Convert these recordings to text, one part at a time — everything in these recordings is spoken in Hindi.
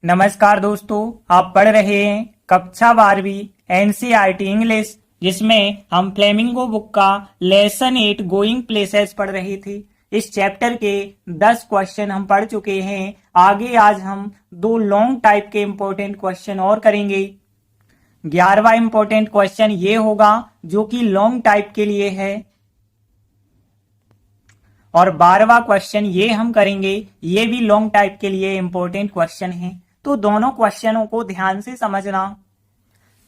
नमस्कार दोस्तों, आप पढ़ रहे हैं कक्षा 12वीं एनसीईआरटी इंग्लिश, जिसमें हम फ्लेमिंगो बुक का लेसन 8 गोइंग प्लेसेस पढ़ रहे थे। इस चैप्टर के 10 क्वेश्चन हम पढ़ चुके हैं। आगे आज हम 2 लॉन्ग टाइप के इंपॉर्टेंट क्वेश्चन और करेंगे। 11वां इंपॉर्टेंट क्वेश्चन ये होगा जो कि लॉन्ग टाइप के लिए है, और 12वां क्वेश्चन ये हम करेंगे, ये भी लॉन्ग टाइप के लिए इंपॉर्टेंट क्वेश्चन है। तो दोनों क्वेश्चनों को ध्यान से समझना।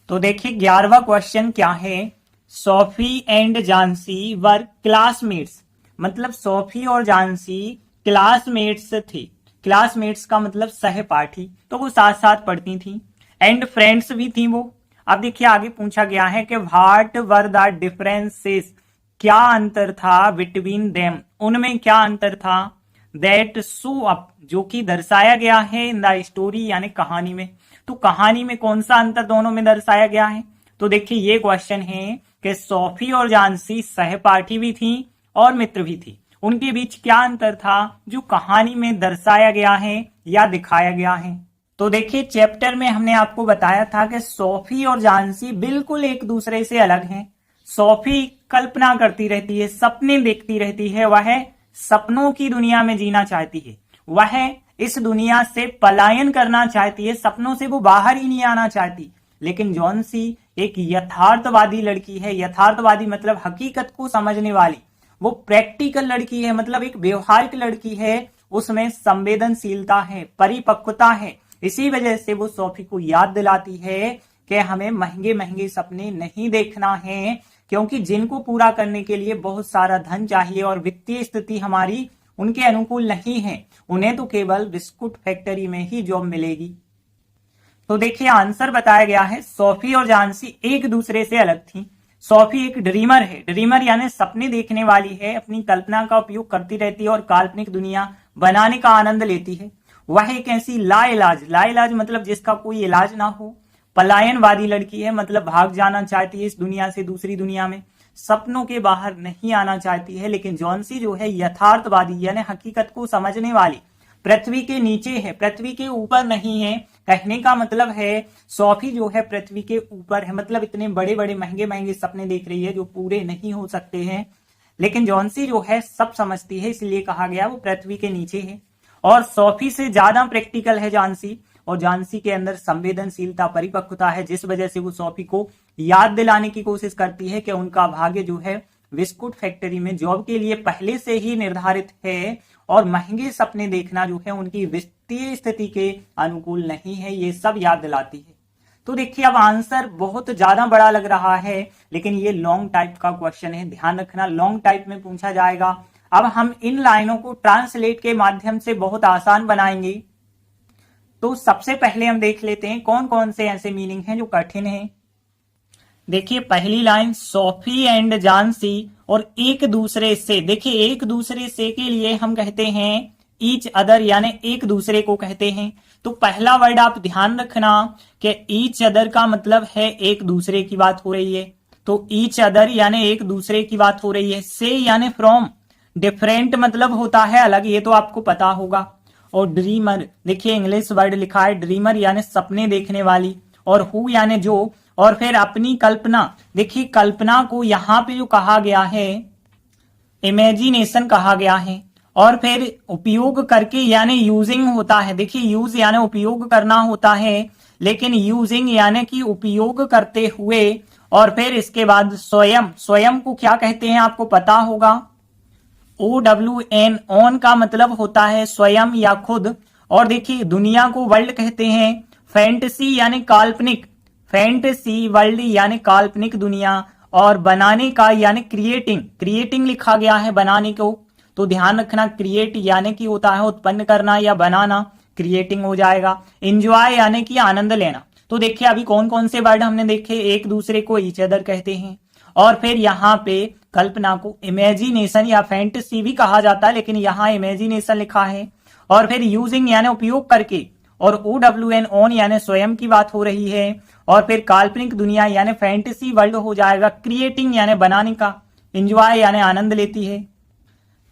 तो देखिए 11वां क्वेश्चन क्या है। सोफी एंड जानसी वर क्लासमेट्स, मतलब सोफी और जानसी क्लासमेट्स थे। क्लासमेट्स का मतलब सहपाठी, तो वो साथ साथ पढ़ती थी, एंड फ्रेंड्स भी थी वो। अब देखिए आगे पूछा गया है कि व्हाट वर द डिफरेंसेस, क्या अंतर था बिटवीन देम, उनमें क्या अंतर था। दैट शो अप, जो कि दर्शाया गया है इन द स्टोरी, यानी कहानी में। तो कहानी में कौन सा अंतर दोनों में दर्शाया गया है। तो देखिए ये क्वेश्चन है कि सोफी और जानसी सहपाठी भी थी और मित्र भी थी, उनके बीच क्या अंतर था जो कहानी में दर्शाया गया है या दिखाया गया है। तो देखिए चैप्टर में हमने आपको बताया था कि सोफी और जानसी बिल्कुल एक दूसरे से अलग हैं। सोफी कल्पना करती रहती है, सपने देखती रहती है, वह सपनों की दुनिया में जीना चाहती है, वह इस दुनिया से पलायन करना चाहती है, सपनों से वो बाहर ही नहीं आना चाहती। लेकिन जॉन्सी एक यथार्थवादी लड़की है। यथार्थवादी मतलब हकीकत को समझने वाली, वो प्रैक्टिकल लड़की है, मतलब एक व्यवहारिक लड़की है, उसमें संवेदनशीलता है, परिपक्वता है। इसी वजह से वो सोफी को याद दिलाती है कि हमें महंगे महंगे सपने नहीं देखना है, क्योंकि जिनको पूरा करने के लिए बहुत सारा धन चाहिए और वित्तीय स्थिति हमारी उनके अनुकूल नहीं है। उन्हें तो केवल बिस्कुट फैक्ट्री में ही जॉब मिलेगी। तो देखिए आंसर बताया गया है, सोफी और जानसी एक दूसरे से अलग थी। सोफी एक ड्रीमर है, ड्रीमर यानी सपने देखने वाली है, अपनी कल्पना का उपयोग करती रहती है और काल्पनिक दुनिया बनाने का आनंद लेती है। वह एक ऐसी लाइलाज, लाइलाज मतलब जिसका कोई इलाज ना हो, पलायनवादी लड़की है, मतलब भाग जाना चाहती है इस दुनिया से दूसरी दुनिया में, सपनों के बाहर नहीं आना चाहती है। लेकिन जॉन्सी जो है यथार्थवादी यानी हकीकत को समझने वाली, पृथ्वी के नीचे है, पृथ्वी के ऊपर नहीं है। कहने का मतलब है सोफी जो है पृथ्वी के ऊपर है, मतलब इतने बड़े बड़े महंगे महंगे सपने देख रही है जो पूरे नहीं हो सकते हैं। लेकिन जॉन्सी जो है सब समझती है, इसलिए कहा गया वो पृथ्वी के नीचे है। और सोफी से ज्यादा प्रैक्टिकल है जानसी, और जानसी के अंदर संवेदनशीलता, परिपक्वता है, जिस वजह से वो सोफी को याद दिलाने की कोशिश करती है कि उनका भाग्य जो है बिस्कुट फैक्ट्री में जॉब के लिए पहले से ही निर्धारित है, और महंगे सपने देखना जो है उनकी वित्तीय स्थिति के अनुकूल नहीं है। ये सब याद दिलाती है। तो देखिए अब आंसर बहुत ज्यादा बड़ा लग रहा है, लेकिन ये लॉन्ग टाइप का क्वेश्चन है, ध्यान रखना लॉन्ग टाइप में पूछा जाएगा। अब हम इन लाइनों को ट्रांसलेट के माध्यम से बहुत आसान बनाएंगे। तो सबसे पहले हम देख लेते हैं कौन कौन से ऐसे मीनिंग हैं जो कठिन हैं। देखिए पहली लाइन, सोफी एंड जानसी और एक दूसरे से। देखिए एक दूसरे से के लिए हम कहते हैं ईच अदर, यानी एक दूसरे को कहते हैं। तो पहला वर्ड आप ध्यान रखना कि ईच अदर का मतलब है एक दूसरे की बात हो रही है। तो ईच अदर यानी एक दूसरे की बात हो रही है। से यानी फ्रॉम, डिफरेंट मतलब होता है अलग, ये तो आपको पता होगा। और ड्रीमर, देखिए इंग्लिश वर्ड लिखा है ड्रीमर यानी सपने देखने वाली, और हु यानी जो, और फिर अपनी कल्पना। देखिए कल्पना को यहां पे जो कहा गया है इमेजिनेशन कहा गया है, और फिर उपयोग करके यानी यूजिंग होता है। देखिए यूज यानी उपयोग करना होता है, लेकिन यूजिंग यानी कि उपयोग करते हुए। और फिर इसके बाद स्वयं, स्वयं को क्या कहते हैं आपको पता होगा, OWN, ऑन का मतलब होता है स्वयं या खुद। और देखिए दुनिया को वर्ल्ड कहते हैं। फैंटेसी यानी काल्पनिक, फैंटेसी वर्ल्ड यानी काल्पनिक दुनिया। और बनाने का यानी क्रिएटिंग, क्रिएटिंग लिखा गया है बनाने को, तो ध्यान रखना क्रिएट यानी कि होता है उत्पन्न करना या बनाना, क्रिएटिंग हो जाएगा। एंजॉय यानी कि आनंद लेना। तो देखिए अभी कौन कौन से वर्ड हमने देखे, एक दूसरे को ईच अदर कहते हैं, और फिर यहाँ पे कल्पना को इमेजिनेशन या फैंटेसी भी कहा जाता है, लेकिन यहाँ इमेजिनेशन लिखा है। और फिर यूजिंग यानी उपयोग करके, और OWN ऑन यानी स्वयं की बात हो रही है। और फिर काल्पनिक दुनिया यानी फैंटेसी वर्ल्ड हो जाएगा। क्रिएटिंग यानी बनाने का, एंजॉय यानी आनंद लेती है।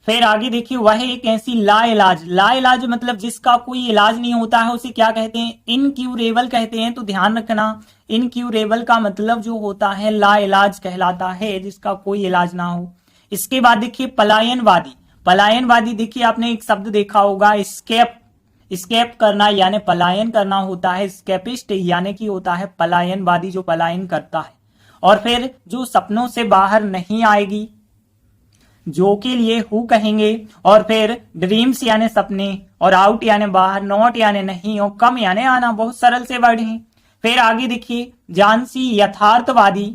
फिर आगे देखिए, वह एक ऐसी लाइलाज, लाइलाज मतलब जिसका कोई इलाज नहीं होता है, उसे क्या कहते हैं? इनक्यूरेबल कहते हैं। तो ध्यान रखना, इनक्यूरेबल का मतलब जो होता है लाइलाज कहलाता है, जिसका कोई इलाज ना हो। इसके बाद देखिए पलायनवादी, पलायनवादी देखिए आपने एक शब्द देखा होगा स्केप, स्केप करना यानी पलायन करना होता है, स्केपिस्ट यानी कि होता है पलायनवादी, जो पलायन करता है। और फिर जो सपनों से बाहर नहीं आएगी, जो के लिए हु कहेंगे। और फिर ड्रीम्स यानी सपने, और आउट यानी बाहर, नॉट यानी नहीं, और कम यानी आना। बहुत सरल से वर्ड हैं। फिर आगे देखिए जानसी, यथार्थवादी,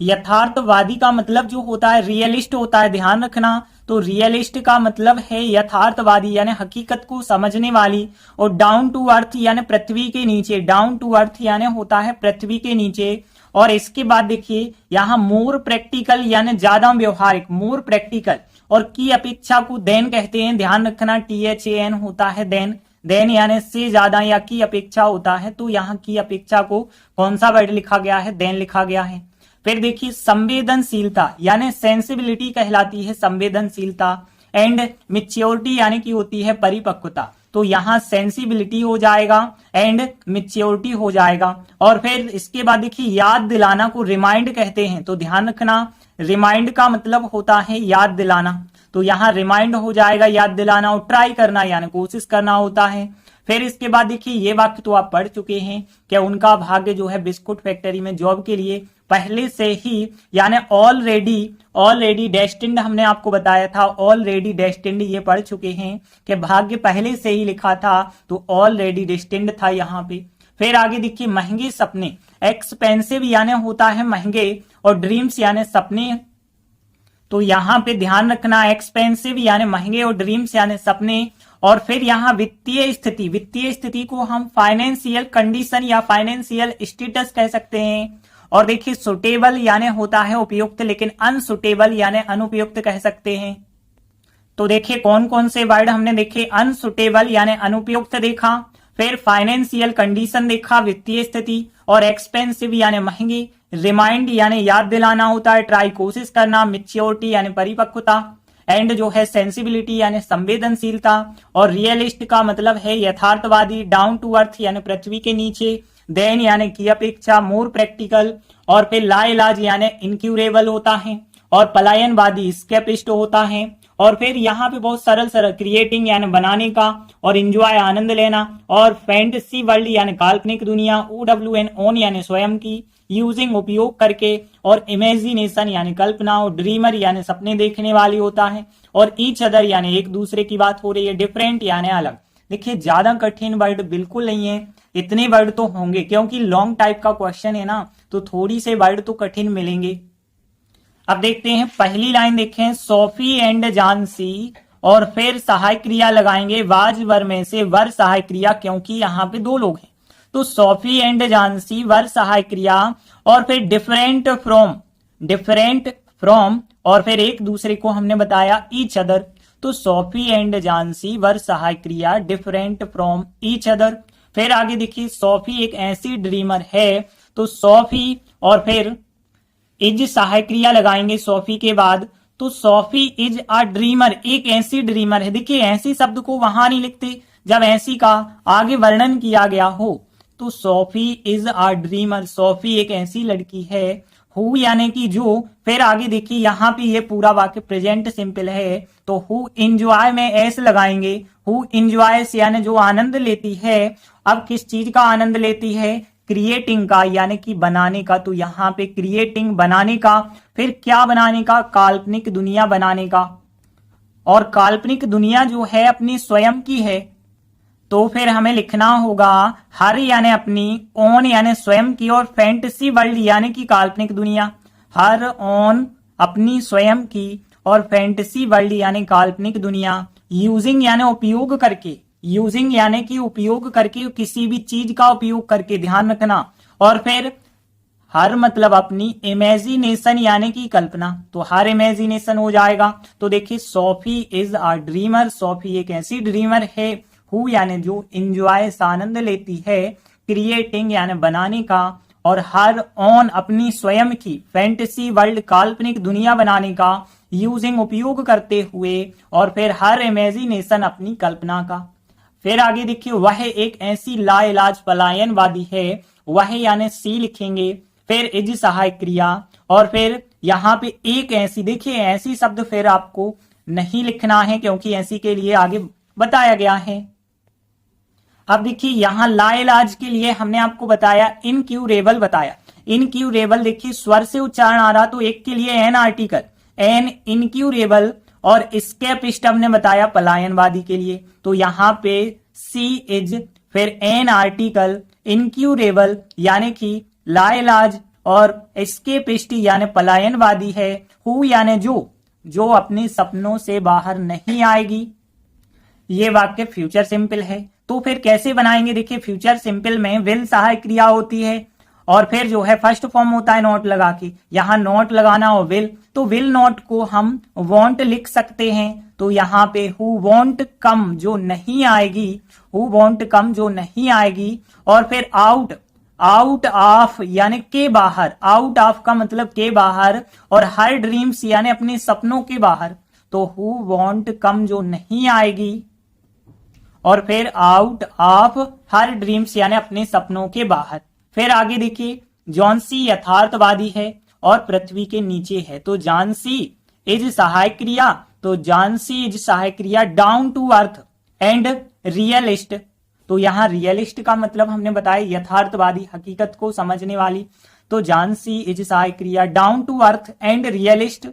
यथार्थवादी का मतलब जो होता है रियलिस्ट होता है, ध्यान रखना। तो रियलिस्ट का मतलब है यथार्थवादी यानी हकीकत को समझने वाली। और डाउन टू अर्थ यानी पृथ्वी के नीचे, डाउन टू अर्थ यानी होता है पृथ्वी के नीचे। और इसके बाद देखिए यहां मोर प्रैक्टिकल यानी ज्यादा व्यवहारिक, मोर प्रैक्टिकल। और की अपेक्षा को देन कहते हैं, ध्यान रखना THAN होता है देन, देन यानी से ज्यादा या की अपेक्षा होता है। तो यहाँ की अपेक्षा को कौन सा वर्ड लिखा गया है? देन लिखा गया है। फिर देखिए संवेदनशीलता यानी सेंसिबिलिटी कहलाती है संवेदनशीलता। एंड मिच्योरिटी यानी कि होती है परिपक्वता। तो यहां सेंसिबिलिटी हो जाएगा एंड मिच्योरिटी हो जाएगा। और फिर इसके बाद देखिए याद दिलाना को रिमाइंड कहते हैं। तो ध्यान रखना, रिमाइंड का मतलब होता है याद दिलाना। तो यहां रिमाइंड हो जाएगा याद दिलाना। और ट्राई करना यानी कोशिश करना होता है। फिर इसके बाद देखिए ये वाक्य तो आप पढ़ चुके हैं कि उनका भाग्य जो है बिस्कुट फैक्ट्री में जॉब के लिए पहले से ही यानी ऑलरेडी डेस्टिन्ड, हमने आपको बताया था ऑलरेडी डेस्टिन्ड, ये पढ़ चुके हैं कि भाग्य पहले से ही लिखा था, तो ऑलरेडी डेस्टिन्ड था यहाँ पे। फिर आगे देखिए महंगे सपने, एक्सपेंसिव यानी होता है महंगे, और ड्रीम्स यानी सपने। तो यहां पे ध्यान रखना एक्सपेंसिव यानी महंगे और ड्रीम्स यानी सपने। और फिर यहाँ वित्तीय स्थिति, वित्तीय स्थिति को हम फाइनेंशियल कंडीशन या फाइनेंशियल स्टेटस कह सकते हैं। और देखिए सुटेबल यानी होता है उपयुक्त, लेकिन अनसुटेबल यानी अनुपयुक्त कह सकते हैं। तो देखिए कौन कौन से वर्ड हमने देखे, अनसुटेबल यानी अनुपयुक्त देखा, फिर फाइनेंशियल कंडीशन देखा वित्तीय स्थिति, और एक्सपेंसिव यानी महंगी, रिमाइंड यानी याद दिलाना होता है, ट्राई कोशिश करना, मिच्योरिटी यानी परिपक्वता, एंड जो है सेंसिबिलिटी यानी संवेदनशीलता, और रियलिस्ट का मतलब है यथार्थवादी, डाउन टू अर्थ यानी पृथ्वी के नीचे, देन यानी की अपेक्षा, मोर प्रैक्टिकल, और फिर लाइलाज यानी इनक्यूरेबल होता है, और पलायनवादी स्केपिस्ट होता है। और फिर यहाँ पे बहुत सरल सरल क्रिएटिंग यानी बनाने का, और इंजॉय आनंद लेना, और फैंटेसी वर्ल्ड यानी काल्पनिक दुनिया, OWN ओन यानी स्वयं की, यूजिंग उपयोग करके, और इमेजिनेशन यानी कल्पना, और ड्रीमर यानी सपने देखने वाली होता है, और ईच अदर यानी एक दूसरे की बात हो रही है, डिफरेंट यानी अलग। देखिए ज्यादा कठिन वर्ड बिल्कुल नहीं है, इतने वर्ड तो होंगे क्योंकि लॉन्ग टाइप का क्वेश्चन है ना, तो थोड़ी से वर्ड तो कठिन मिलेंगे। अब देखते हैं पहली लाइन, देखें सोफी एंड जानसी, और फिर सहायक क्रिया लगाएंगे वाज वर में से वर सहायक क्रिया, क्योंकि यहाँ पे दो लोग हैं। तो सोफी एंड जानसी वर सहायक क्रिया, और फिर डिफरेंट फ्रॉम, और फिर एक दूसरे को हमने बताया ईच अदर। तो सोफी एंड जानसी वर सहायक क्रिया, डिफरेंट फ्रॉम ईच अदर। फिर आगे देखिए सोफी एक ऐसी ड्रीमर है, तो सोफी और फिर इज सहायक क्रिया लगाएंगे सोफी के बाद। तो सोफी इज अ ड्रीमर, एक ऐसी ड्रीमर है। देखिए ऐसी शब्द को वहां नहीं लिखते जब ऐसी का आगे वर्णन किया गया हो। तो Sophie is a dreamer, Sophie एक ऐसी लड़की है। हु यानी कि जो, फिर आगे देखिए यहाँ पे ये पूरा वाक्य प्रेजेंट सिंपल है, तो हु इंजॉय में एस लगाएंगे, हु इंजॉयस यानी जो आनंद लेती है। अब किस चीज का आनंद लेती है? क्रिएटिंग का, यानी कि बनाने का। तो यहाँ पे क्रिएटिंग बनाने का, फिर क्या बनाने का? काल्पनिक दुनिया बनाने का। और काल्पनिक दुनिया जो है अपनी स्वयं की है, तो फिर हमें लिखना होगा हर यानी अपनी, ओन यानी स्वयं की, और फैंटेसी वर्ल्ड यानी कि काल्पनिक दुनिया। हर ओन अपनी स्वयं की, और फैंटेसी वर्ल्ड यानी काल्पनिक दुनिया। यूजिंग यानी उपयोग करके, यूजिंग यानी कि उपयोग करके, किसी भी चीज का उपयोग करके, ध्यान रखना। और फिर हर मतलब अपनी, इमेजिनेशन यानी कि कल्पना, तो हर इमेजिनेशन हो जाएगा। तो देखिए Sophie is a dreamer, Sophie एक ऐसी ड्रीमर है। हु यानी जो इंजॉय आनंद लेती है, क्रिएटिंग यानी बनाने का, और हर ऑन अपनी स्वयं की, फैंटेसी वर्ल्ड काल्पनिक दुनिया बनाने का, यूजिंग उपयोग करते हुए, और फिर हर इमेजिनेशन अपनी कल्पना का। फिर आगे देखिए वह एक ऐसी लाइलाज पलायनवादी है, वह यानी सी लिखेंगे, फिर इज सहायक क्रिया, और फिर यहां पे एक ऐसी, देखिए ऐसी शब्द फिर आपको नहीं लिखना है क्योंकि ऐसी के लिए आगे बताया गया है। अब देखिए यहां लाइलाज के लिए हमने आपको बताया इनक्यूरेबल बताया। इनक्यूरेबल देखिए स्वर से उच्चारण आ रहा, तो एक के लिए एन आर्टिकल एन इनक्यूरेबल, और स्केपिस्ट हमने बताया पलायनवादी के लिए। तो यहां पे सी इज, फिर एन आर्टिकल, इनक्यूरेबल यानी कि लाइलाज, और स्केपिस्ट यानी पलायनवादी है, हु यानी जो अपने सपनों से बाहर नहीं आएगी। ये वाक्य फ्यूचर सिंपल है। तो फिर कैसे बनाएंगे, देखिए फ्यूचर सिंपल में विल सहायक क्रिया होती है, और फिर जो है फर्स्ट फॉर्म होता है नॉट लगा के, यहां नॉट लगाना और विल, तो विल नॉट को हम वॉन्ट लिख सकते हैं। तो यहां पे हु वॉन्ट कम जो नहीं आएगी, हु वॉन्ट कम जो नहीं आएगी, और फिर आउट, आउट ऑफ यानी के बाहर, आउट ऑफ का मतलब के बाहर, और हर ड्रीम्स यानी अपने सपनों के बाहर, तो हु वॉन्ट कम जो नहीं आएगी, और फिर आउट ऑफ हर ड्रीम्स यानी अपने सपनों के बाहर। फिर आगे देखिए जॉनसी यथार्थवादी है और पृथ्वी के नीचे है, तो जॉनसी इज सहायक क्रिया, तो जॉनसी इज सहायक क्रिया down to earth and realist. तो यहां रियलिस्ट का मतलब हमने बताया यथार्थवादी, हकीकत को समझने वाली, तो जॉनसी इज सहायक क्रिया down to earth and realist.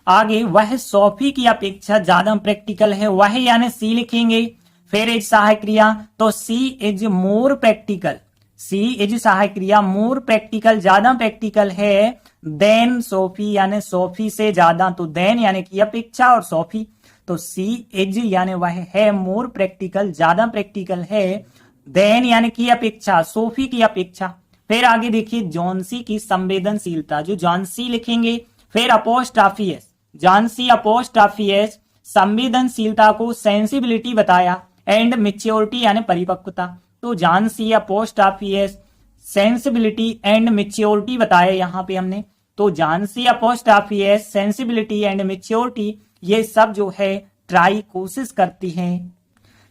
आगे वह सोफी की अपेक्षा ज्यादा प्रैक्टिकल है, वह यानी सी लिखेंगे, फिर इज सहायक क्रिया, तो she is more practical, she is सहायक क्रिया मोर प्रैक्टिकल ज्यादा प्रैक्टिकल है, देन सोफी यानी सोफी से ज्यादा, तो देन यानी की अपेक्षा और सोफी, तो सी इज यानी वह है मोर प्रैक्टिकल ज्यादा प्रैक्टिकल है, देन यानी की अपेक्षा, सोफी की अपेक्षा। फिर आगे देखिए जॉनसी की संवेदनशीलता, जो जॉनसी लिखेंगे, फिर apostrophe S, Johnsy apostrophe S संवेदनशीलता को सेंसिबिलिटी बताया, एंड मैच्योरिटी यानी परिपक्वता, तो Johnsy apostrophe S sensibility and maturity बताया यहां पे हमने, तो Johnsy apostrophe S sensibility and maturity, ये सब जो है ट्राई कोशिश करती है,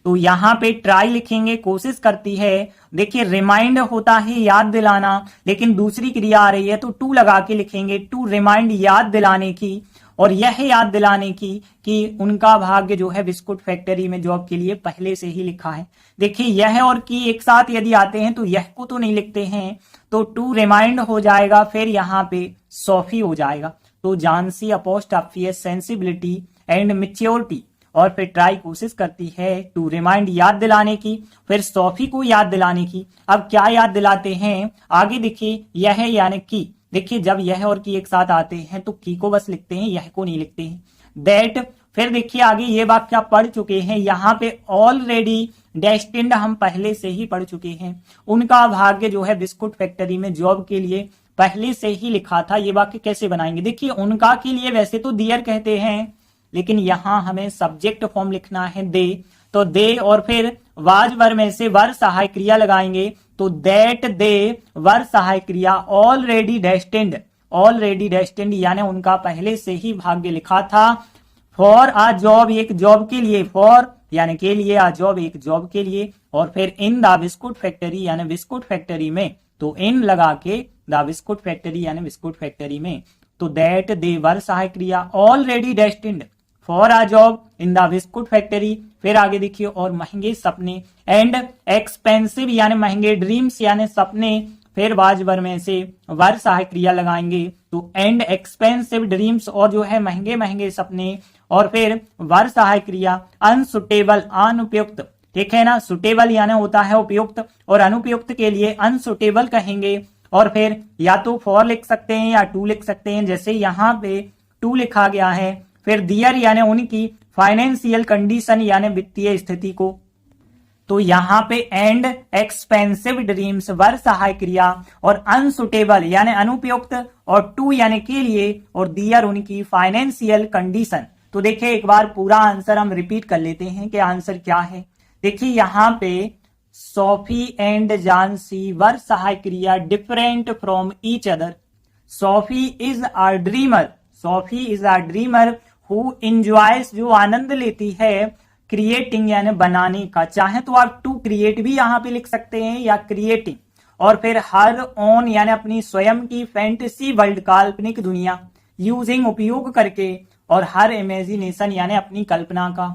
तो यहां पे ट्राई लिखेंगे, कोशिश करती है। देखिए रिमाइंड होता है याद दिलाना, लेकिन दूसरी क्रिया आ रही है तो टू लगा के लिखेंगे, टू रिमाइंड याद दिलाने की, और यह याद दिलाने की कि उनका भाग्य जो है बिस्कुट फैक्ट्री में जॉब के लिए पहले से ही लिखा है। देखिए यह और की एक साथ यदि आते हैं तो यह को तो नहीं लिखते हैं, तो टू रिमाइंड हो जाएगा, फिर यहाँ पे सोफी हो जाएगा, तो Johnsy apostrophe S sensibility and maturity, और फिर ट्राई कोशिश करती है टू रिमाइंड याद दिलाने की, फिर सोफी को याद दिलाने की। अब क्या याद दिलाते हैं, आगे देखिए यह यानी की, देखिए जब यह और की एक साथ आते हैं तो की को बस लिखते हैं, यह को नहीं लिखते हैं, दैट। फिर देखिए आगे ये वाक्य आप पढ़ चुके हैं, यहाँ पे ऑलरेडी डेस्टिन्ड हम पहले से ही पढ़ चुके हैं, उनका भाग्य जो है बिस्कुट फैक्ट्री में जॉब के लिए पहले से ही लिखा था। ये वाक्य कैसे बनाएंगे, देखिए उनका के लिए वैसे तो दियर कहते हैं, लेकिन यहां हमें सब्जेक्ट फॉर्म लिखना है दे, तो दे, और फिर वाज वर में से वर सहायक क्रिया लगाएंगे, तो दैट दे वर सहायक क्रिया ऑलरेडी डेस्टिन्ड, ऑलरेडी डेस्टिन्ड यानी उनका पहले से ही भाग्य लिखा था, फॉर आ जॉब एक जॉब के लिए, फॉर यानी के लिए, आ जॉब एक जॉब के लिए, और फिर इन द बिस्कुट फैक्ट्री यानी बिस्कुट फैक्ट्री में, तो इन लगा के द बिस्कुट फैक्ट्री यानी बिस्कुट फैक्ट्री में, तो दैट दे वर सहायक क्रिया already destined for uh job in the biscuit factory. फिर आगे देखिए और महंगे सपने, एंड एक्सपेंसिव यानी महंगे, ड्रीम्स यानी सपने, फिर वाजवर में से वर सहायक क्रिया लगाएंगे, तो एंड एक्सपेंसिव ड्रीम्स, और जो है महंगे महंगे सपने, और फिर वर सहायक क्रिया अनसुटेबल अनुपयुक्त, ठीक है ना, सुटेबल यानी होता है उपयुक्त, और अनुपयुक्त के लिए अनसुटेबल कहेंगे, और फिर या तो फॉर लिख सकते हैं या टू लिख सकते हैं, जैसे यहाँ पे टू लिखा गया है। फिर दियर यानी उनकी, फाइनेंशियल कंडीशन यानी वित्तीय स्थिति को, तो यहाँ पे एंड एक्सपेंसिव ड्रीम्स वर सहायक क्रिया, और अनसुटेबल यानी अनुपयुक्त, और टू यानी के लिए, और दियर उनकी फाइनेंशियल कंडीशन। तो देखिए एक बार पूरा आंसर हम रिपीट कर लेते हैं कि आंसर क्या है। देखिए यहाँ पे सोफी एंड जॉनसी वर सहायक क्रिया different from each other, Sophie is a dreamer, Sophie is a dreamer who enjoys, जो आनंद लेती है क्रिएटिंग यानी बनाने का। चाहे तो आप टू क्रिएट भी यहाँ पे लिख सकते हैं या क्रिएटिंग, और फिर हर ओन यानी अपनी स्वयं की फैंटेसी वर्ल्ड, काल्पनिक दुनिया, यूजिंग उपयोग करके, और हर इमेजिनेशन यानी अपनी कल्पना का।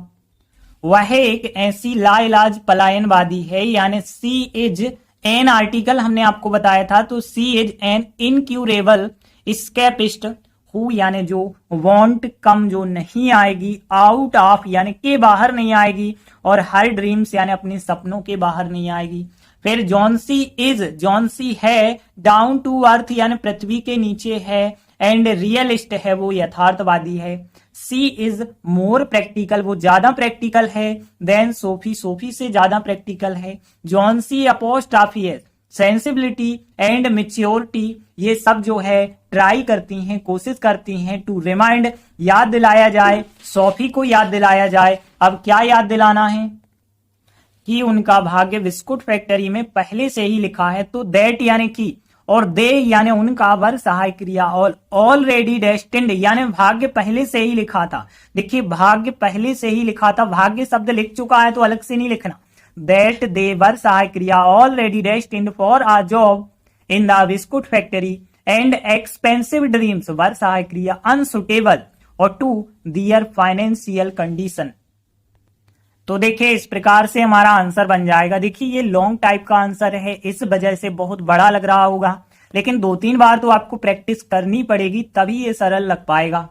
वह एक ऐसी लाइलाज पलायनवादी है, यानी सी इज एन आर्टिकल हमने आपको बताया था, तो she is an incurable स्केपिस्ट who यानी जो वॉन्ट कम, जो नहीं आएगी, आउट ऑफ यानी के बाहर नहीं आएगी, और हर ड्रीम्स यानी अपने सपनों के बाहर नहीं आएगी। फिर जॉन्सी इज, जॉन्सी है, डाउन टू अर्थ यानी पृथ्वी के नीचे है, एंड रियलिस्ट है, वो यथार्थवादी है। सी इज मोर प्रैक्टिकल, वो ज्यादा प्रैक्टिकल है, देन सोफी, सोफी से ज्यादा प्रैक्टिकल है। जॉन्सी अपोस्ट्रॉफी है, सेंसिबिलिटी एंड मेच्योरिटी, ये सब जो है ट्राई करती हैं, कोशिश करती हैं टू रिमाइंड, याद दिलाया जाए, सोफी को याद दिलाया जाए। अब क्या याद दिलाना है कि उनका भाग्य बिस्कुट फैक्ट्री में पहले से ही लिखा है, तो दैट यानी कि, और दे यानी उनका, वर सहायक क्रिया, और ऑलरेडी डेस्टिन्ड यानी भाग्य पहले से ही लिखा था। देखिए भाग्य पहले से ही लिखा था, भाग्य शब्द लिख चुका है तो अलग से नहीं लिखना। दैट दे, वर सहायक क्रिया, already destined for a job in the biscuit factory, and expensive dreams, were सहायक क्रिया, अनसुटेबल और टू दियर फाइनेंशियल कंडीशन। तो देखिए इस प्रकार से हमारा आंसर बन जाएगा। देखिए ये लॉन्ग टाइप का आंसर है, इस वजह से बहुत बड़ा लग रहा होगा, लेकिन 2-3 बार तो आपको प्रैक्टिस करनी पड़ेगी, तभी ये सरल लग पाएगा।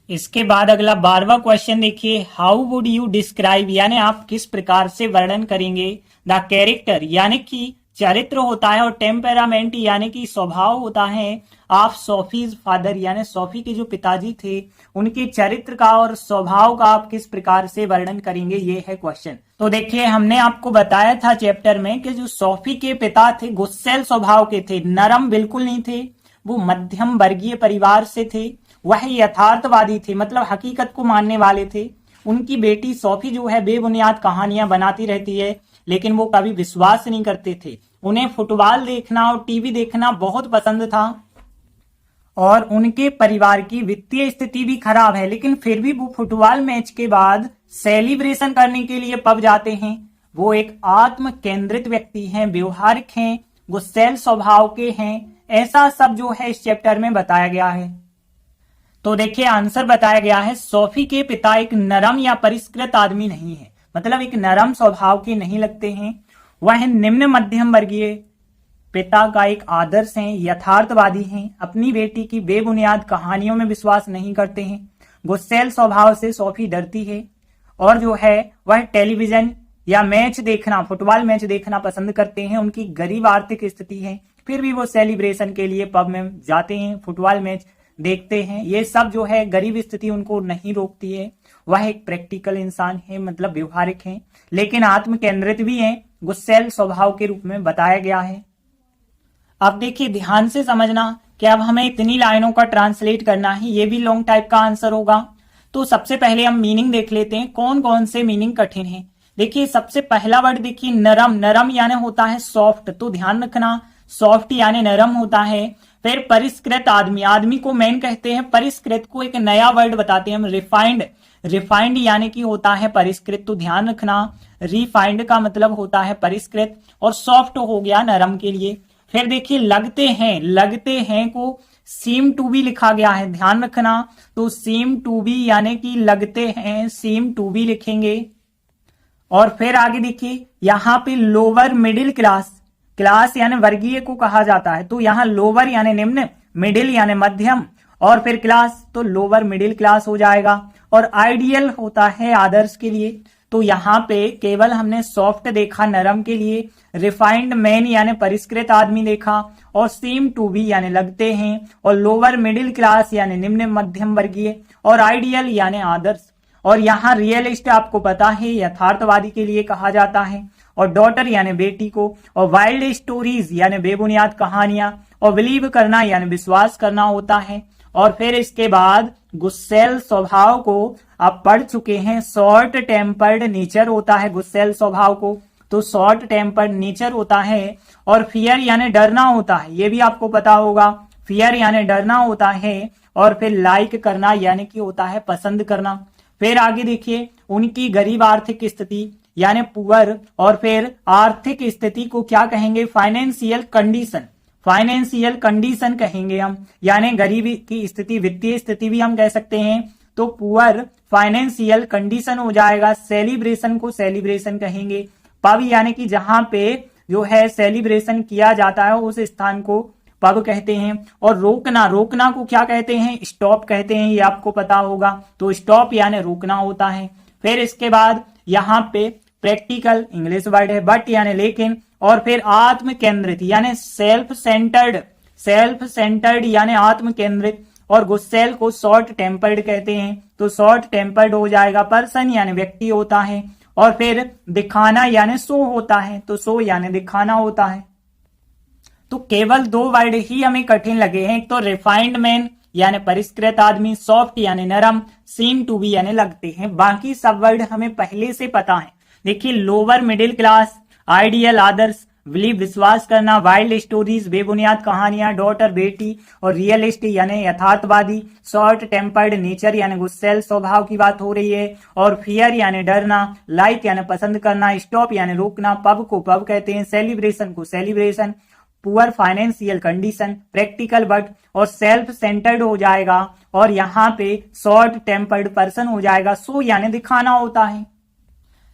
इसके बाद अगला 12वां क्वेश्चन देखिए, हाउ वुड यू डिस्क्राइब, यानी आप किस प्रकार से वर्णन करेंगे द कैरेक्टर, यानी कि चरित्र होता है, और टेम्परामेंट यानी कि स्वभाव होता है, ऑफ सोफीज फादर, यानी सोफी के जो पिताजी थे उनके चरित्र का और स्वभाव का आप किस प्रकार से वर्णन करेंगे, ये है क्वेश्चन। तो देखिए हमने आपको बताया था चैप्टर में कि जो सोफी के पिता थे गुस्सैल स्वभाव के थे, नरम बिल्कुल नहीं थे, वो मध्यम वर्गीय परिवार से थे, वह यथार्थवादी थे, मतलब हकीकत को मानने वाले थे। उनकी बेटी सोफी जो है बेबुनियाद कहानियां बनाती रहती है, लेकिन वो कभी विश्वास नहीं करते थे। उन्हें फुटबॉल देखना और टीवी देखना बहुत पसंद था, और उनके परिवार की वित्तीय स्थिति भी खराब है, लेकिन फिर भी वो फुटबॉल मैच के बाद सेलिब्रेशन करने के लिए पब जाते हैं। वो एक आत्म केंद्रित व्यक्ति हैं, व्यवहारिक हैं, गुस्सैल स्वभाव के हैं, ऐसा सब जो है इस चैप्टर में बताया गया है। तो देखिए आंसर बताया गया है, सोफी के पिता एक नरम या परिष्कृत आदमी नहीं है, मतलब एक नरम स्वभाव के नहीं लगते हैं। वह निम्न मध्यम वर्गीय पिता का एक आदर्श हैं, यथार्थवादी हैं, अपनी बेटी की बेबुनियाद कहानियों में विश्वास नहीं करते हैं, गुस्सैल स्वभाव से सोफी डरती है, और जो है वह टेलीविजन या मैच देखना, फुटबॉल मैच देखना पसंद करते हैं। उनकी गरीब आर्थिक स्थिति है, फिर भी वो सेलिब्रेशन के लिए पब में जाते हैं, फुटबॉल मैच देखते हैं। ये सब जो है गरीब स्थिति उनको नहीं रोकती है। वह एक प्रैक्टिकल इंसान है, मतलब व्यवहारिक है, लेकिन आत्म केंद्रित भी है, गुस्सैल स्वभाव के रूप में बताया गया है। अब देखिए ध्यान से समझना कि अब हमें इतनी लाइनों का ट्रांसलेट करना है, ये भी लॉन्ग टाइप का आंसर होगा। तो सबसे पहले हम मीनिंग देख लेते हैं, कौन कौन से मीनिंग कठिन है। देखिए सबसे पहला वर्ड देखिए नरम, नरम यानी होता है सॉफ्ट, तो ध्यान रखना सॉफ्ट यानी नरम होता है। फिर परिष्कृत आदमी, आदमी को मैन कहते हैं, परिष्कृत को एक नया वर्ड बताते हैं हम रिफाइंड, रिफाइंड यानी कि होता है परिष्कृत, तो ध्यान रखना रिफाइंड का मतलब होता है परिष्कृत, और सॉफ्ट हो गया नरम के लिए। फिर देखिए लगते हैं, लगते हैं को सीम टू बी लिखा गया है, ध्यान रखना, तो सीम टू बी यानी कि लगते हैं, सीम टू बी लिखेंगे। और फिर आगे देखिए यहाँ पे लोअर मिडिल क्लास, क्लास यानी वर्गीय को कहा जाता है, तो यहाँ लोअर यानी निम्न, मिडिल यानी मध्यम, और फिर क्लास तो लोअर मिडिल क्लास हो जाएगा। और आइडियल होता है आदर्श के लिए, तो यहाँ पे केवल हमने सॉफ्ट देखा नरम के लिए, रिफाइंड मैन यानी परिष्कृत आदमी देखा, और सीम टू बी यानी लगते हैं, और लोअर मिडिल क्लास यानी निम्न मध्यम वर्गीय, और आइडियल यानी आदर्श। और यहाँ रियलिस्ट आपको पता है यथार्थवादी के लिए कहा जाता है, और डॉटर यानी बेटी को, और वाइल्ड स्टोरीज यानी बेबुनियाद कहानियां, और बिलीव करना यानी विश्वास करना होता है। और फिर इसके बाद गुस्सैल स्वभाव को आप पढ़ चुके हैं, शॉर्ट टेम्पर्ड नेचर होता है गुस्सैल स्वभाव को, तो शॉर्ट टेम्पर्ड नेचर होता है। और फियर यानी डरना होता है, ये भी आपको पता होगा, फियर यानी डरना होता है। और फिर लाइक करना यानी कि होता है पसंद करना। फिर आगे देखिए उनकी गरीब आर्थिक स्थिति यानी पुअर, और फिर आर्थिक स्थिति को क्या कहेंगे, फाइनेंशियल कंडीशन। फाइनेंशियल कंडीशन कहेंगे हम, यानी गरीबी की स्थिति, वित्तीय स्थिति भी हम कह सकते हैं। तो पुअर फाइनेंशियल कंडीशन हो जाएगा। सेलिब्रेशन को सेलिब्रेशन कहेंगे। पब यानी कि जहां पे जो है सेलिब्रेशन किया जाता है उस स्थान को पब कहते हैं। और रोकना, रोकना को क्या कहते हैं, स्टॉप कहते हैं, ये आपको पता होगा। तो स्टॉप यानी रोकना होता है। फिर इसके बाद यहाँ पे प्रैक्टिकल इंग्लिश वर्ड है, बट यानी लेकिन, और फिर आत्म केंद्रित यानी सेल्फ सेंटर्ड, सेल्फ सेंटर्ड यानी आत्म केंद्रित। और गुस्सेल को शॉर्ट टेम्पर्ड कहते हैं। तो शॉर्ट टेम्पर्ड हो जाएगा। पर्सन यानी व्यक्ति होता है। और फिर दिखाना यानी शो होता है। तो शो यानी दिखाना होता है। तो केवल 2 वर्ड ही हमें कठिन लगे हैं, एक तो रिफाइंड मैन यानी परिष्कृत आदमी, सॉफ्ट यानी नरम, सीम टू बी यानी लगते हैं। बाकी सब वर्ड हमें पहले से पता है। देखिए लोअर मिडिल क्लास, आइडियल आदर्श, बिलीव विश्वास करना, वाइल्ड स्टोरीज बेबुनियाद कहानियां, डॉटर बेटी, और रियलिस्ट यानी यथार्थवादी, शॉर्ट टेम्पर्ड नेचर यानी गुस्सेल स्वभाव की बात हो रही है, और फियर यानी डरना, लाइक यानी पसंद करना, स्टॉप यानी रोकना, पब को पब कहते हैं, सेलिब्रेशन को celebration, poor financial condition, practical but, और सेल्फ सेंटर्ड हो जाएगा। और यहाँ पे शॉर्ट टेम्पर्ड पर्सन हो जाएगा। सो यानी दिखाना होता है।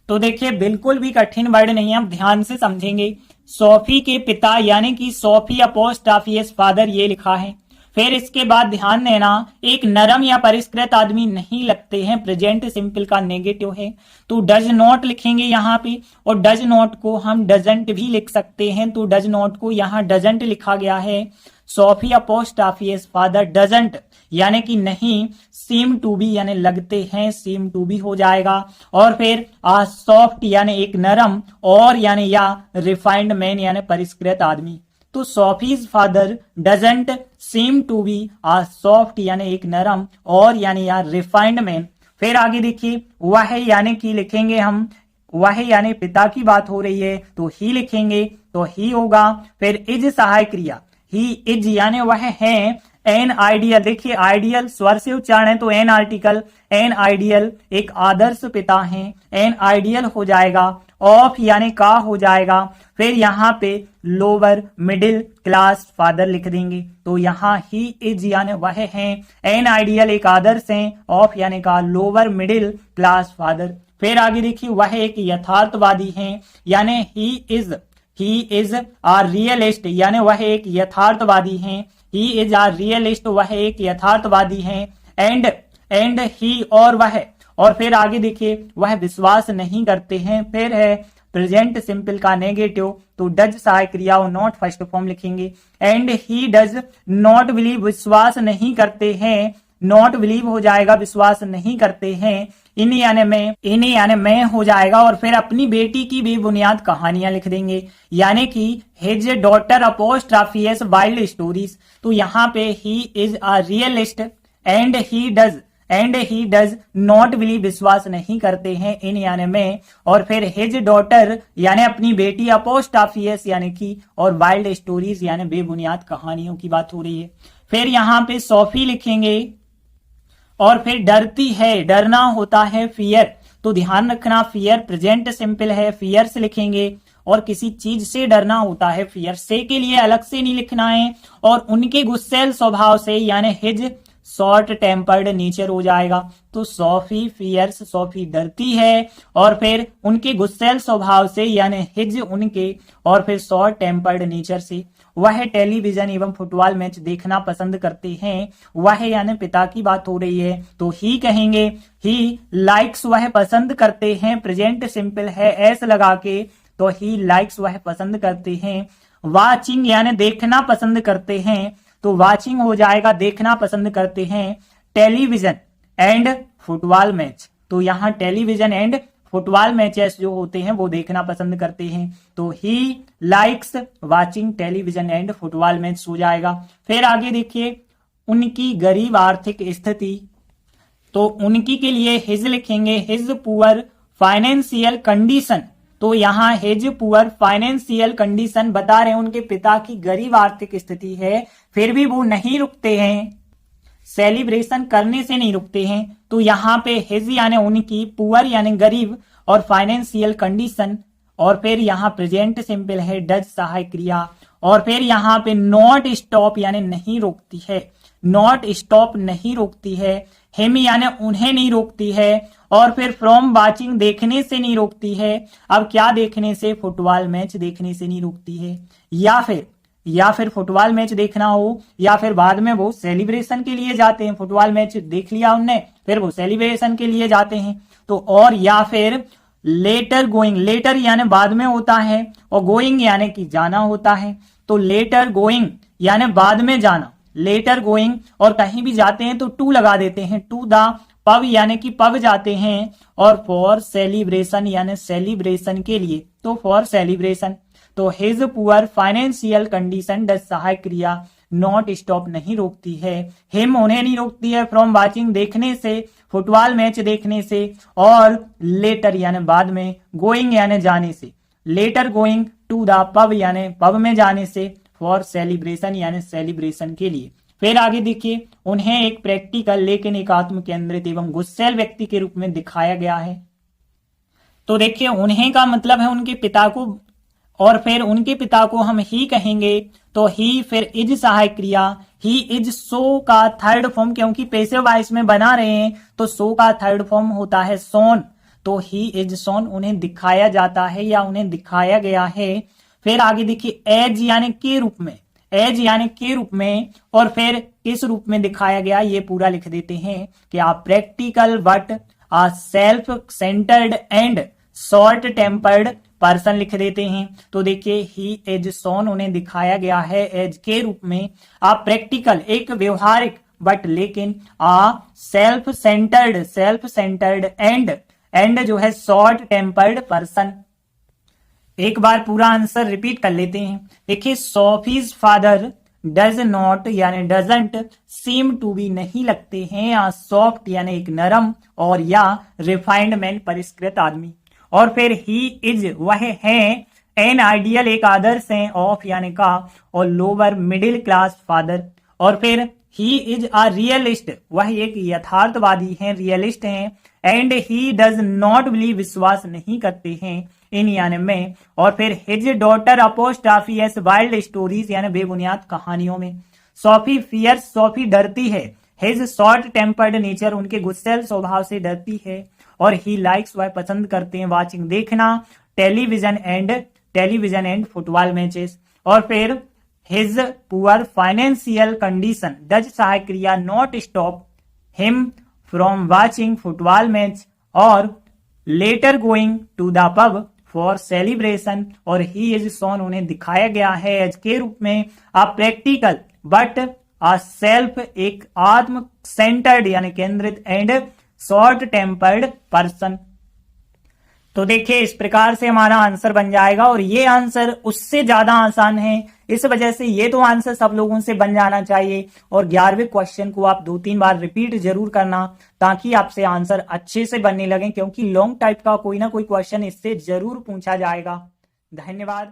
तो देखिए बिल्कुल भी कठिन वर्ड नहीं है, हम ध्यान से समझेंगे। सोफी के पिता यानी कि सोफी अपोस्ट्रोफियस फादर ये लिखा है। फिर इसके बाद ध्यान देना, एक नरम या परिष्कृत आदमी नहीं लगते हैं, प्रेजेंट सिंपल का नेगेटिव है। तो डज नॉट लिखेंगे यहाँ पे, और डज नॉट को हम डजंट भी लिख सकते हैं। तो डज नॉट को यहाँ डजंट लिखा गया है। सोफी अपोस्ट्रोफियस फादर डजंट यानी कि नहीं, सीम टू बी यानी लगते हैं, सीम टू बी हो जाएगा। और फिर सॉफ्ट यानी एक नरम, और यानी या रिफाइंड मैन यानी परिष्कृत आदमी। तो Sophie's father doesn't seem to be soft यानी एक नरम, और यानी या रिफाइंड मैन। फिर आगे देखिए वह यानी कि लिखेंगे हम, वह यानी पिता की बात हो रही है तो ही लिखेंगे, तो ही होगा। फिर इज सहायक क्रिया, ही इज यानी वह है। एन आइडियल, देखिए आइडियल स्वर से उच्चारण है तो एन आर्टिकल, एन आइडियल एक आदर्श पिता है, एन आइडियल हो जाएगा। ऑफ यानी का हो जाएगा। फिर यहाँ पे लोअर मिडिल क्लास फादर लिख देंगे। तो यहाँ ही इज यानी वह है, एन आइडियल एक आदर्श है, ऑफ यानी का, लोअर मिडिल क्लास फादर। फिर आगे देखिए वह एक यथार्थवादी है, यानी ही इज आर रियलिस्ट यानी वह एक यथार्थवादी है। ही इज आर रियलिस्ट वह एक यथार्थवादी है। एंड ही और वह, और फिर आगे देखिए वह विश्वास नहीं करते हैं। फिर है प्रेजेंट सिंपल का नेगेटिव, तो डज सहायक क्रिया और नॉट फर्स्ट फॉर्म लिखेंगे। And he does not believe विश्वास नहीं करते हैं, नॉट बिलीव हो जाएगा विश्वास नहीं करते हैं। इन यानी मैं हो जाएगा। और फिर अपनी बेटी की बेबुनियाद कहानियां लिख देंगे, यानी कि हिज डॉटर अपोस्ट्रोफियस वाइल्ड स्टोरीज। तो यहाँ पे he is a realist, and he does not believe विश्वास नहीं करते हैं, इन यानी में। और फिर हिज डॉटर यानी अपनी बेटी, अपोस्ट्रोफियस यानी कि, और वाइल्ड स्टोरीज यानी बेबुनियाद कहानियों की बात हो रही है। फिर यहाँ पे सोफी लिखेंगे, और फिर डरती है, डरना होता है फियर। तो ध्यान रखना फियर प्रेजेंट सिंपल है, फियर से लिखेंगे। और किसी चीज से डरना होता है फियर, से के लिए अलग से नहीं लिखना है। और उनके गुस्सेल स्वभाव से यानी हिज शॉर्ट टेम्पर्ड नेचर हो जाएगा। तो सोफी फियर्स, सोफी डरती है, और फिर उनके गुस्सेल स्वभाव से यानी हिज उनके, और फिर शॉर्ट टेम्पर्ड नेचर से। वह टेलीविजन एवं फुटबॉल मैच देखना पसंद करते हैं। वह यानी पिता की बात हो रही है तो ही कहेंगे। ही लाइक्स वह पसंद करते हैं, प्रेजेंट सिंपल है एस लगा के, तो ही लाइक्स वह पसंद करते हैं। वाचिंग यानी देखना पसंद करते हैं, तो वाचिंग हो जाएगा देखना पसंद करते हैं। टेलीविजन एंड फुटबॉल मैच, तो यहाँ टेलीविजन एंड फुटबॉल मैचेस जो होते हैं वो देखना पसंद करते हैं। तो he likes watching television and football match हो जाएगा। फिर आगे देखिए उनकी गरीब आर्थिक स्थिति, तो उनकी के लिए हिज लिखेंगे, हिज पुअर फाइनेंशियल कंडीशन। तो यहाँ हिज पुअर फाइनेंशियल कंडीशन बता रहे हैं उनके पिता की गरीब आर्थिक स्थिति है, फिर भी वो नहीं रुकते हैं, सेलिब्रेशन करने से नहीं रुकते हैं। तो यहाँ पे हिज यानी उनकी, पुअर यानी गरीब, और फाइनेंशियल कंडीशन, और फिर यहाँ प्रेजेंट सिंपल है डज सहायक क्रिया, और फिर यहाँ पे नॉट स्टॉप यानी नहीं रोकती है, नॉट स्टॉप नहीं रोकती है, हिम यानी उन्हें नहीं रोकती है, और फिर फ्रॉम वाचिंग देखने से नहीं रोकती है। अब क्या देखने से? फुटबॉल मैच देखने से नहीं रोकती है, या फिर फुटबॉल मैच देखना हो, या फिर बाद में वो सेलिब्रेशन के लिए जाते हैं, फुटबॉल मैच देख लिया उनने, फिर वो सेलिब्रेशन के लिए जाते हैं। तो और या फिर लेटर गोइंग, लेटर यानी बाद में होता है, और गोइंग यानी कि जाना होता है। तो लेटर गोइंग यानी बाद में जाना, लेटर गोइंग, और कहीं भी जाते हैं तो टू लगा देते हैं, टू द पब यानी कि पब जाते हैं, और फॉर सेलिब्रेशन यानी सेलिब्रेशन के लिए, तो फॉर सेलिब्रेशन। तो his poor financial condition does सहायक क्रिया नॉट स्टॉप नहीं रोकती है, हिम उन्हें नहीं रोकती है, फ्रॉम वाचिंग देखने से, फुटबॉल मैच देखने से, और लेटर यानी बाद में, गोइंग यानी जाने से, later going to the pub यानी पब में जाने से, फॉर सेलिब्रेशन यानी सेलिब्रेशन के लिए। फिर आगे देखिए, उन्हें एक प्रैक्टिकल लेकिन एक आत्म केंद्रित एवं गुस्सैल व्यक्ति के रूप में दिखाया गया है। तो देखिए, उन्हें का मतलब है उनके पिता को, और फिर उनके पिता को हम ही कहेंगे, तो ही फिर इज सहायक क्रिया, ही इज सो का थर्ड फॉर्म, क्योंकि पैसिव वॉइस में बना रहे हैं तो सो का थर्ड फॉर्म होता है सोन, तो ही इज सोन, उन्हें दिखाया जाता है या उन्हें दिखाया गया है। फिर आगे देखिए, एज यानी के रूप में, एज यानी के रूप में, और फिर किस रूप में दिखाया गया ये पूरा लिख देते हैं कि आप practical but a self centred and short tempered person लिख देते हैं। तो देखिए, ही एज सोन, उन्हें दिखाया गया है एज के रूप में, आप प्रैक्टिकल एक व्यवहारिक, बट लेकिन आ सेल्फ सेंटर्ड एंड जो है शॉर्ट टेम्पर्ड पर्सन। एक बार पूरा आंसर रिपीट कर लेते हैं। देखिए, सोफीज फादर डज नॉट यानी डजंट सीम टू बी नहीं लगते हैं, या सॉफ्ट यानी एक नरम, और या रिफाइंड मैन परिष्कृत आदमी। और फिर ही इज वह है, एन आइडियल एक आदर्श है, ऑफ यानी का, और लोअर मिडिल क्लास फादर। और फिर ही इज अ रियलिस्ट, वह एक यथार्थवादी है, रियलिस्ट हैं। And he does not believe, विश्वास नहीं करते हैं, इन यानी में। और फिर his daughter apostrophe S wild stories यानी बेबुनियाद कहानियों में। सोफी फियर्स, सोफी डरती है, हिज शॉर्ट टेम्पर्ड नेचर, उनके गुस्सैल स्वभाव से डरती है। और ही लाइक्स, वह पसंद करते हैं, वाचिंग देखना, टेलीविजन एंड फुटबॉल मैचेस। और फिर his poor financial condition does सहायक क्रिया not stop him from watching football match, और later going to the pub for celebration. और ही इज सोन, उन्हें दिखाया गया है एज के रूप में, आ प्रैक्टिकल बट आ सेल्फ एक आत्म सेंटर्ड यानी केंद्रित, एंड शॉर्ट टेम्पर्ड पर्सन। तो देखिए, इस प्रकार से हमारा आंसर बन जाएगा, और ये आंसर उससे ज्यादा आसान है, इस वजह से ये तो आंसर सब लोगों से बन जाना चाहिए। और 11वें क्वेश्चन को आप 2-3 बार रिपीट जरूर करना, ताकि आपसे आंसर अच्छे से बनने लगे, क्योंकि लॉन्ग टाइप का कोई ना कोई क्वेश्चन इससे जरूर पूछा जाएगा। धन्यवाद।